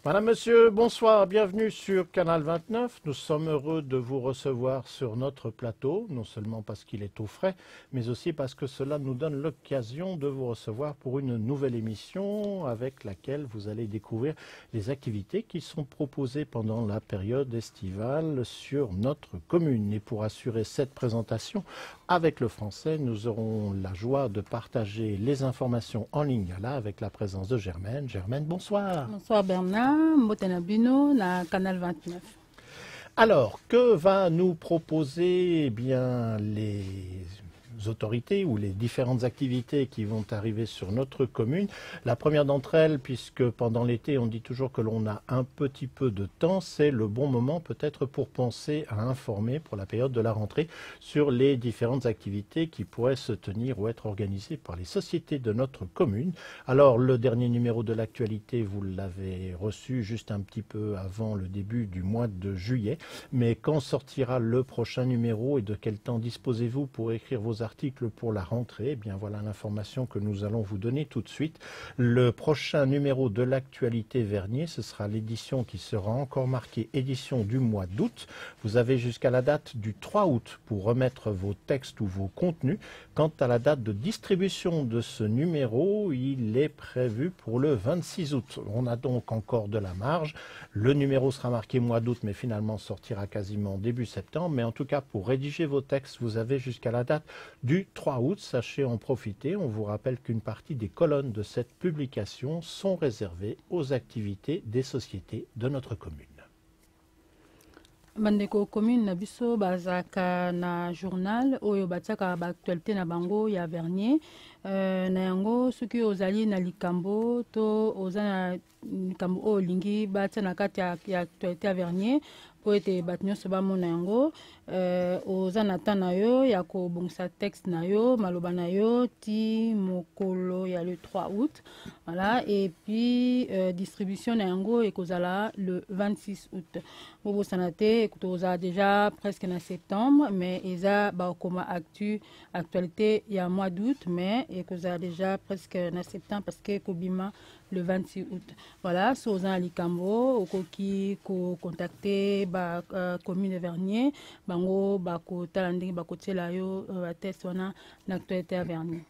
Madame, Monsieur, bonsoir, bienvenue sur Canal 29. Nous sommes heureux de vous recevoir sur notre plateau, non seulement parce qu'il est au frais, mais aussi parce que cela nous donne l'occasion de vous recevoir pour une nouvelle émission avec laquelle vous allez découvrir les activités qui sont proposées pendant la période estivale sur notre commune. Et pour assurer cette présentation avec le français, nous aurons la joie de partager les informations en ligne là avec la présence de Germaine. Germaine, bonsoir. Bonsoir Bernard, Mbotena Bino, na Canal 29. Alors, que va nous proposer les autorités ou les différentes activités qui vont arriver sur notre commune? La première d'entre elles, puisque pendant l'été on dit toujours que l'on a un petit peu de temps, c'est le bon moment peut-être pour penser à informer pour la période de la rentrée sur les différentes activités qui pourraient se tenir ou être organisées par les sociétés de notre commune. Alors le dernier numéro de l'actualité, vous l'avez reçu juste un petit peu avant le début du mois de juillet, mais quand sortira le prochain numéro et de quel temps disposez-vous pour écrire vos articles pour la rentrée? Eh bien voilà l'information que nous allons vous donner tout de suite. Le prochain numéro de l'actualité Vernier, ce sera l'édition qui sera encore marquée édition du mois d'août. Vous avez jusqu'à la date du 3 août pour remettre vos textes ou vos contenus. Quant à la date de distribution de ce numéro, il est prévu pour le 26 août. On a donc encore de la marge. Le numéro sera marqué mois d'août, mais finalement sortira quasiment début septembre. Mais en tout cas, pour rédiger vos textes, vous avez jusqu'à la date du 3 août. Sachez en profiter. On vous rappelle qu'une partie des colonnes de cette publication sont réservées aux activités des sociétés de notre commune. Bandeko commune na biso bazaka na journal oyo batiaka ba actualité na bango ya Vernier na yango soki ozali na likambo to oza na likambo oyo olingi batia na kati ya actualité ya Vernier po ete bato nyonso bamona yango oza na temps na yo ya kobongisa texte na yo maloba na yo ti mokolo ya le 3 août voilà, et puis distribution na yango ekozala le 26 août bobosana te toza déjà presque na septembre mais eza bakoma actualité ya mois d'août mais ekozala déjà presque na septembre parce que kobima le 26 août. Voilà, si vous avez likambo, okoki ko contacter ba commune Vernier, bango bako talandi bako tela yo test wana l'actualité à Vernier.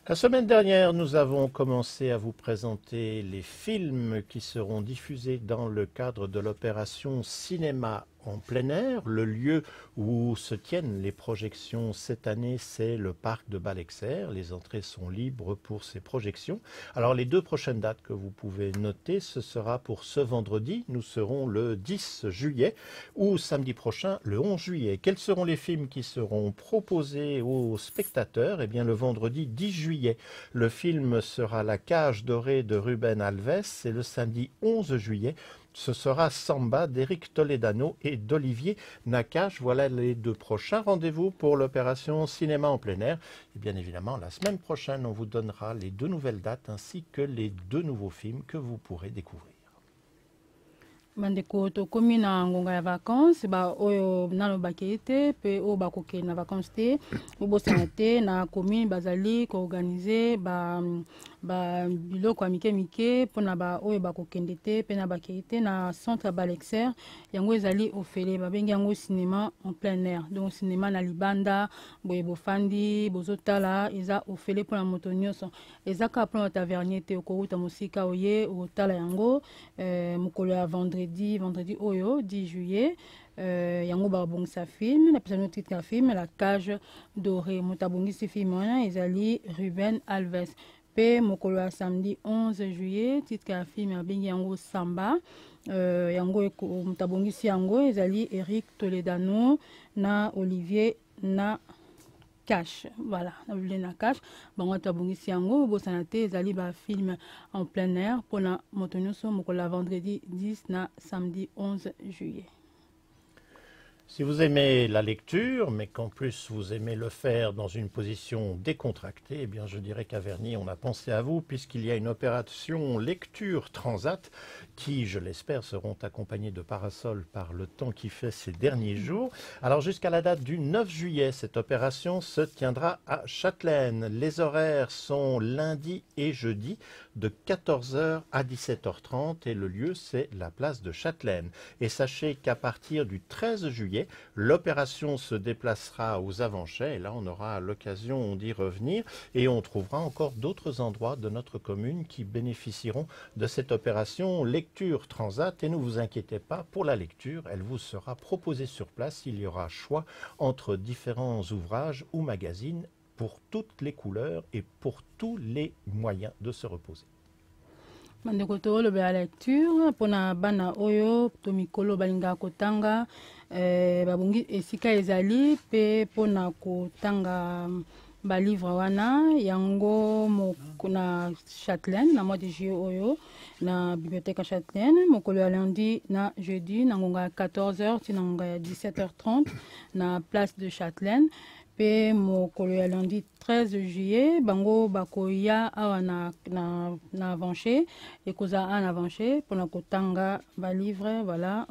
La semaine dernière, nous avons commencé à vous présenter les films qui seront diffusés dans le cadre de l'opération Cinéma en plein air. Le lieu où se tiennent les projections cette année, c'est le parc de Balexer. Les entrées sont libres pour ces projections. Alors les deux prochaines dates que vous pouvez noter, ce sera pour ce vendredi. Nous serons le 10 juillet ou samedi prochain, le 11 juillet. Quels seront les films qui seront proposés aux spectateurs? Eh bien le vendredi 10 juillet, le film sera La Cage dorée de Ruben Alves et le samedi 11 juillet, ce sera Samba d'Éric Toledano et d'Olivier Nakache. Voilà les deux prochains rendez-vous pour l'opération Cinéma en plein air. Et bien évidemment, la semaine prochaine, on vous donnera les deux nouvelles dates ainsi que les deux nouveaux films que vous pourrez découvrir. Bandeko tokomi na ngonga ya vacances ba oyo nano bakete pe o bakoke na vacances te obosana te na commune bazali ko organiser ba biloko ya mike pona ba oyo bakokende te pe na bakete na centre Balexer yango ezali ofele babengi yango cinéma en plein air, donc cinéma na libanda boye bofandi bozotala eza ofele pona moto nyonso ezaka pona tavernier te okouta musika oye otala yango mokolo ya vendredi oyo 10 juillet yango babongisa film na pesa no titre ya film La Cage dorée motabongisi film wana ezali Ruben Alves pe mokolo ya samedi 11 juillet titre ya film abengi yango Samba yango motabongisi yango ezali Éric Toledano na Olivier Nakache. Voilà, Olivier Nakache bango tabongisi yango bosana te ezali ba film en plein air pona moto nyonso mokolo ya vendredi 10 na samedi 11 juillet. Si vous aimez la lecture, mais qu'en plus vous aimez le faire dans une position décontractée, eh bien je dirais qu'à Verny, on a pensé à vous puisqu'il y a une opération lecture transat qui, je l'espère, seront accompagnés de parasols par le temps qui fait ces derniers jours. Alors jusqu'à la date du 9 juillet, cette opération se tiendra à Châtelaine. Les horaires sont lundi et jeudi de 14 h à 17 h 30 et le lieu c'est la place de Châtelaine. Et sachez qu'à partir du 13 juillet, l'opération se déplacera aux Avanchais et là on aura l'occasion d'y revenir et on trouvera encore d'autres endroits de notre commune qui bénéficieront de cette opération lecture transat et ne vous inquiétez pas, pour la lecture, elle vous sera proposée sur place. Il y aura choix entre différents ouvrages ou magazines pour toutes les couleurs et pour tous les moyens de se reposer. Bandeko tolobe ya lecture pona bana oyo to mikolo balinga kotanga babungi esika ezali pe pona kotanga ba livre wana yango na Châtelaine na mois de juillet oyo na bibliothèque Châtelaine mokolo ya lundi na jeudi na ngonga 14 h ti na ngonga ya 17 h 30 na place de Châtelaine. Pe mokolo ya lundi 13 juillet bango bakoya awa na Avanché ekoza en Avanché pona kotanga ba livre voilà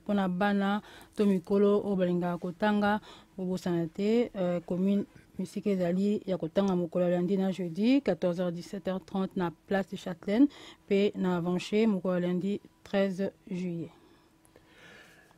pona bana to mikolo o balinga kotanga obosana te commune misika ezali ya kotanga mokolo ya lundi na jeudi 14 h 17 h 30 na place de Châtelaine pe na Avanché mokolo ya lundi 13 juillet.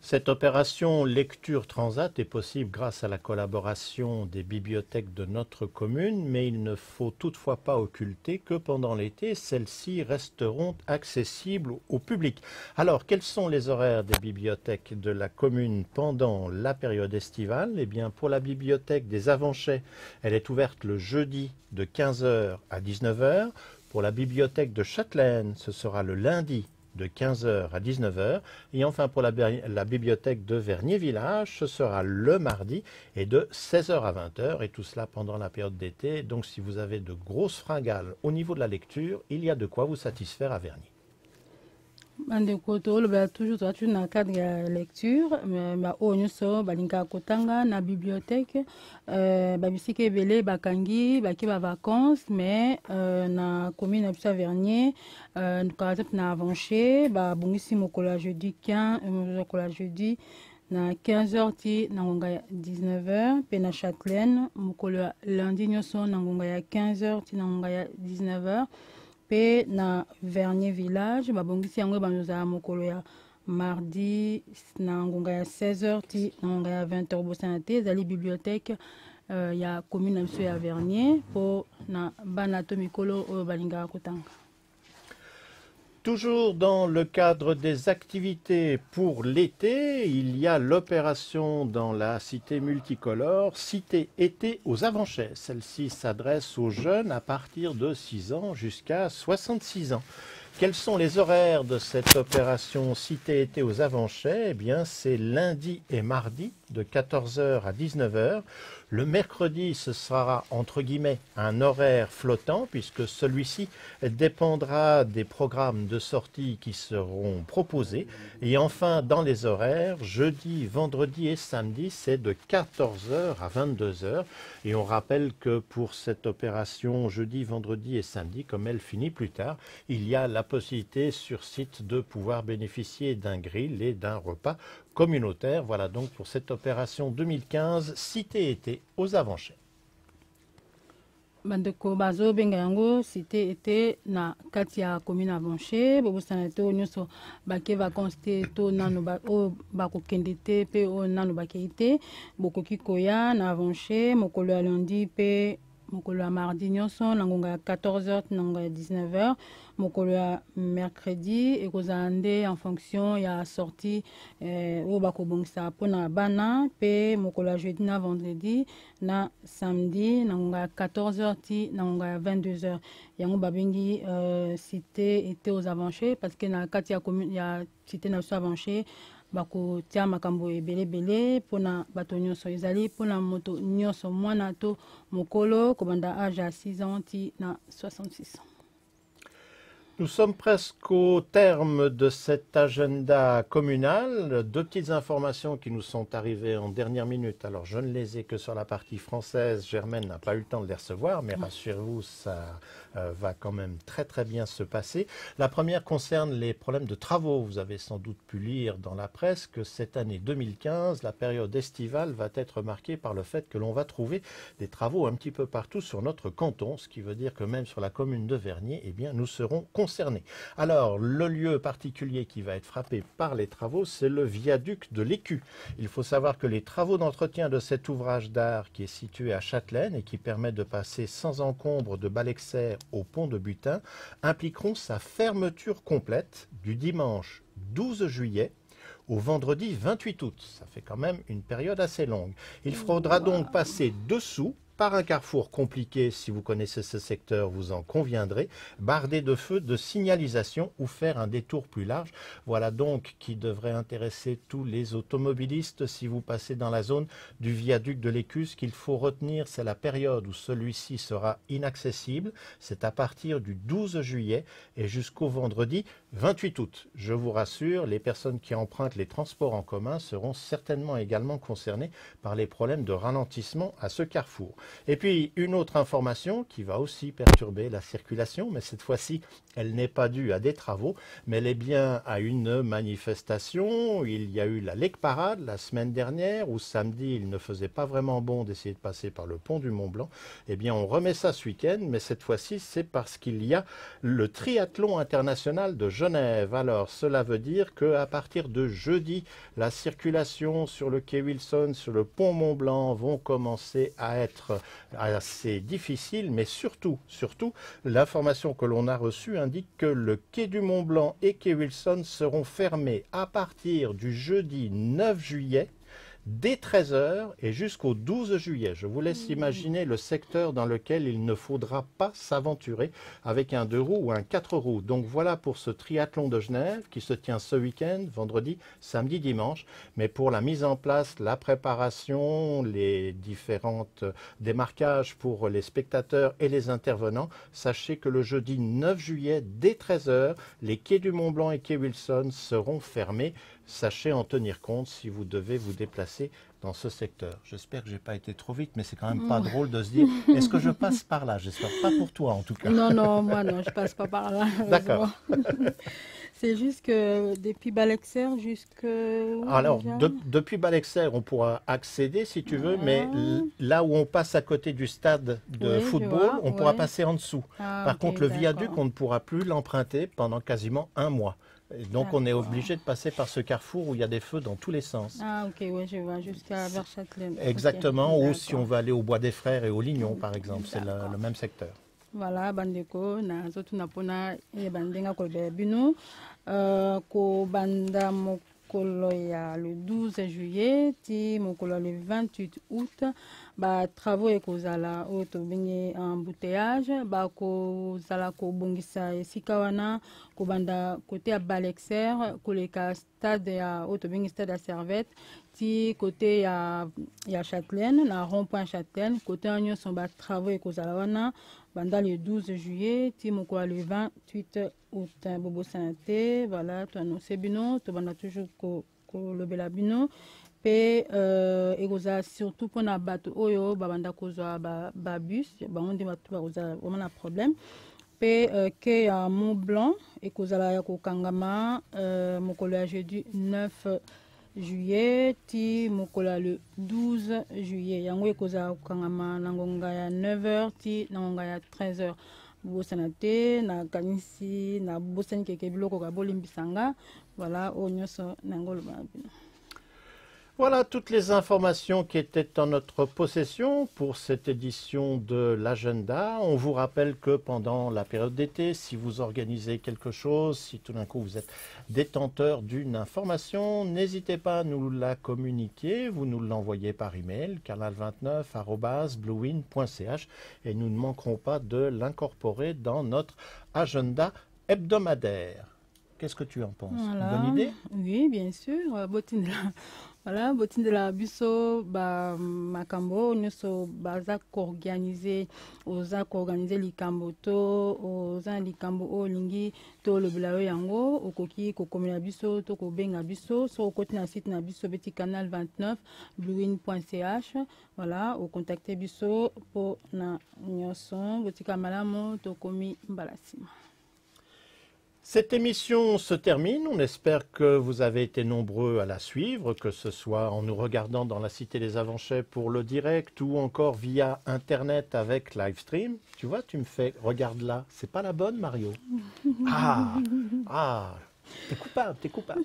Cette opération lecture transat est possible grâce à la collaboration des bibliothèques de notre commune, mais il ne faut toutefois pas occulter que pendant l'été, celles-ci resteront accessibles au public. Alors, quels sont les horaires des bibliothèques de la commune pendant la période estivale? Eh bien, pour la bibliothèque des Avanchais, elle est ouverte le jeudi de 15 h à 19 h. Pour la bibliothèque de Châtelaine, ce sera le lundi de 15 h à 19 h. Et enfin, pour la bibliothèque de Vernier-Village, ce sera le mardi et de 16 h à 20 h. Et tout cela pendant la période d'été. Donc, si vous avez de grosses fringales au niveau de la lecture, il y a de quoi vous satisfaire à Verny. Bandeko toloba toujours na cadre ya lecture ba oyo nyonso balinga kotanga na bibliothèque babisika ebele bakangi baki ba vacances mais na commune ya biso Vernier par exemple na Avanché babongisi mokolo ya jeudi 15 mokolo ya jeudi na 15 h ti na ngonga ya 19 h pe na Châtelaine mokolo ya lundi nyonso na ngonga ya 15 h ti na ngonga ya 19 h. Pe na Vernier Village babongisi yango banozala mokolo ya mardi na ngonga ya 16 h ti na ngonga ya 20 h bosana te ezali bibliothèque ya commune na biso ya Vernier po na bana to mikolo oyo balingaka kotanga. Toujours dans le cadre des activités pour l'été, il y a l'opération dans la cité multicolore, Cité été aux Avanchais. Celle-ci s'adresse aux jeunes à partir de 6 ans jusqu'à 66 ans. Quels sont les horaires de cette opération Cité été aux Avanchais? Eh bien, c'est lundi et mardi de 14 h à 19 h. Le mercredi, ce sera entre guillemets un horaire flottant puisque celui-ci dépendra des programmes de sortie qui seront proposés. Et enfin, dans les horaires, jeudi, vendredi et samedi, c'est de 14 h à 22 h. Et on rappelle que pour cette opération jeudi, vendredi et samedi, comme elle finit plus tard, il y a la possibilité sur site de pouvoir bénéficier d'un grill et d'un repas communautaire. Voilà donc pour cette opération 2015 Cité-été aux Avanchais. Bandeko bazo benga yango Cité-été na kati ya commune Avanché bobosana te nyonso bake vacances te to nano bakokende te pe o nano bakei te bokoki koya na Avanché mokolo ya lundi pe mokolo ya mardi nyonso na ngonga ya 14 h na ngonga ya 19 h. Mokolo ya mercredi ekozala nde en fonction ya sortie oyo bakobongisa mpona bana pe mokolo ya jeudi na vendredi na samedi na ngonga ya 14 h ti na ngonga ya 22 h. Yango babengi cité été aux Avanchais parce que na kati ya commune ya cité na biso Avanchais bakotia makambo ebele mpona bato nyonso ezali mpona moto nyonso mwana to mokolo kobanda age ya 6 ans ti na 66 ans. Nous sommes presque au terme de cet agenda communal. Deux petites informations qui nous sont arrivées en dernière minute. Alors, je ne les ai que sur la partie française. Germaine n'a pas eu le temps de les recevoir, mais rassurez-vous, ça va quand même très très bien se passer. La première concerne les problèmes de travaux. Vous avez sans doute pu lire dans la presse que cette année 2015, la période estivale va être marquée par le fait que l'on va trouver des travaux un petit peu partout sur notre canton, ce qui veut dire que même sur la commune de Vernier, eh bien, nous serons concernés. Alors, le lieu particulier qui va être frappé par les travaux, c'est le viaduc de l'Écu. Il faut savoir que les travaux d'entretien de cet ouvrage d'art qui est situé à Châtelaine et qui permet de passer sans encombre de Balexer au pont de Butin impliqueront sa fermeture complète du dimanche 12 juillet au vendredi 28 août. Ça fait quand même une période assez longue. Il faudra donc passer dessous par un carrefour compliqué, si vous connaissez ce secteur, vous en conviendrez, bardé de feux de signalisation ou faire un détour plus large. Voilà donc qui devrait intéresser tous les automobilistes si vous passez dans la zone du viaduc de l'Écu. Ce qu'il faut retenir, c'est la période où celui-ci sera inaccessible. C'est à partir du 12 juillet et jusqu'au vendredi 28 août. Je vous rassure, les personnes qui empruntent les transports en commun seront certainement également concernées par les problèmes de ralentissement à ce carrefour. Et puis, une autre information qui va aussi perturber la circulation, mais cette fois-ci, elle n'est pas due à des travaux, mais elle est bien à une manifestation. Il y a eu la Lake Parade la semaine dernière, où samedi, il ne faisait pas vraiment bon d'essayer de passer par le pont du Mont-Blanc. Eh bien, on remet ça ce week-end, mais cette fois-ci, c'est parce qu'il y a le triathlon international de Genève. Alors, cela veut dire qu'à partir de jeudi, la circulation sur le quai Wilson, sur le pont Mont-Blanc, vont commencer à être assez difficile, mais surtout, l'information que l'on a reçue indique que le quai du Mont-Blanc et quai Wilson seront fermés à partir du jeudi 9 juillet dès 13 h et jusqu'au 12 juillet. Je vous laisse imaginer le secteur dans lequel il ne faudra pas s'aventurer avec un 2 roues ou un 4 roues. Donc voilà pour ce triathlon de Genève qui se tient ce week-end, vendredi, samedi, dimanche. Mais pour la mise en place, la préparation, les différentes démarquages pour les spectateurs et les intervenants, sachez que le jeudi 9 juillet, dès 13 h, les quais du Mont-Blanc et quai Wilson seront fermés. Sachez en tenir compte si vous devez vous déplacer dans ce secteur. J'espère que je n'ai pas été trop vite, mais c'est quand même pas drôle de se dire « Est-ce que je passe par là ?» J'espère pas pour toi en tout cas. Non, non, moi non, je passe pas par là. D'accord. C'est juste que depuis Balexer jusque... Alors, depuis Balexer, on pourra accéder si tu veux, mais là où on passe à côté du stade de football, on pourra passer en dessous. Par contre, le viaduc, on ne pourra plus l'emprunter pendant quasiment un mois. Et donc, on est obligé de passer par ce carrefour où il y a des feux dans tous les sens. Ah, ok, oui, je vois, jusqu'à vers Châtelaine. Exactement, ou si on veut aller au Bois des Frères et au Lignon, par exemple, c'est le même secteur. Voilà, bandeko, na zotu napona e bandenga ko bebino, ko banda mokolo ya le 12 juillet, ti mokolo le 28 août, ba travaux ekozala o to bengi embouteillage, ba ko zala ko bongisa esika wana ko banda côté ya Balexer, koleka stade ya o to bengi stade ya Servette, ti côté ya Châtelaine, na rond-point Châtelaine, côté anyo son ba travaux ekozala wana pendant le 12 juillet, Timoko le 28 août, Bobo Santé, voilà, tu annonces bino, tu vas toujours le belabino, et egoza surtout pour na bateau oyo, babanda koza bus, on dit vraiment un problème. Pe que à Mont Blanc, et kozala ya kokangama, mokolo ya jeudi 9 juillet ti mokola le 12 juillet yango ekoza kokangama na ngonga ya 9 h ti na ngonga ya 13 h bosana te na kanisi na bosani keke biloko ka bolimbisanga voilà o nyonso nango loba bino. Voilà toutes les informations qui étaient en notre possession pour cette édition de l'agenda. On vous rappelle que pendant la période d'été, si vous organisez quelque chose, si tout d'un coup vous êtes détenteur d'une information, n'hésitez pas à nous la communiquer. Vous nous l'envoyez par email, canal29@bluewin.ch et nous ne manquerons pas de l'incorporer dans notre agenda hebdomadaire. Qu'est-ce que tu en penses? Voilà. Bonne idée? Oui, bien sûr. Voilà, botindela biso ba makambo nyonso baza koorganize oza koorganize likambo to oza likambo olingi to lobela yo yango okoki kokomela biso to kobenga biso so okoti na site na biso beti canal 29 bluewin.ch. Voilà, o contacter biso po na nyonso botika malamu to komi mbalasima. Cette émission se termine. On espère que vous avez été nombreux à la suivre, que ce soit en nous regardant dans la Cité des Avanchais pour le direct ou encore via Internet avec Livestream. Tu vois, tu me fais, regarde là. C'est pas la bonne, Mario? T'es coupable, t'es coupable.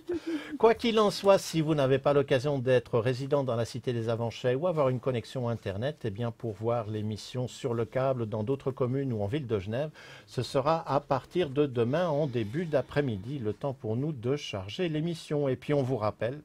Quoi qu'il en soit, si vous n'avez pas l'occasion d'être résident dans la Cité des Avanchais ou avoir une connexion Internet, eh bien pour voir l'émission sur le câble dans d'autres communes ou en ville de Genève, ce sera à partir de demain en début d'après-midi, le temps pour nous de charger l'émission. Et puis on vous rappelle,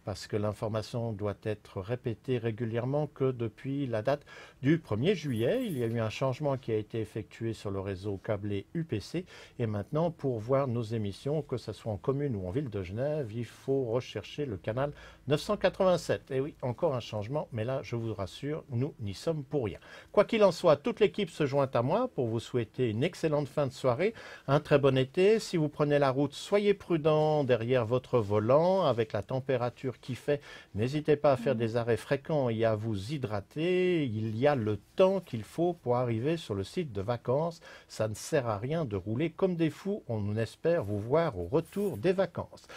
parce que l'information doit être répétée régulièrement, que depuis la date du 1er juillet, il y a eu un changement qui a été effectué sur le réseau câblé UPC. Et maintenant, pour voir nos émissions, que ce soit en commune ou en ville de Genève, il faut rechercher le canal 987. Et oui, encore un changement, mais là, je vous rassure, nous n'y sommes pour rien. Quoi qu'il en soit, toute l'équipe se joint à moi pour vous souhaiter une excellente fin de soirée, un très bon été. Si vous prenez la route, soyez prudents derrière votre volant avec la température qui fait. N'hésitez pas à faire des arrêts fréquents et à vous hydrater. Il y a le temps qu'il faut pour arriver sur le site de vacances. Ça ne sert à rien de rouler comme des fous. On espère vous voir au retour des vacances.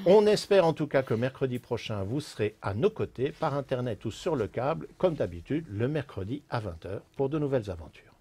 On espère en tout cas que mercredi prochain, vous serez à nos côtés par Internet ou sur le câble, comme d'habitude, le mercredi à 20 h pour de nouvelles aventures.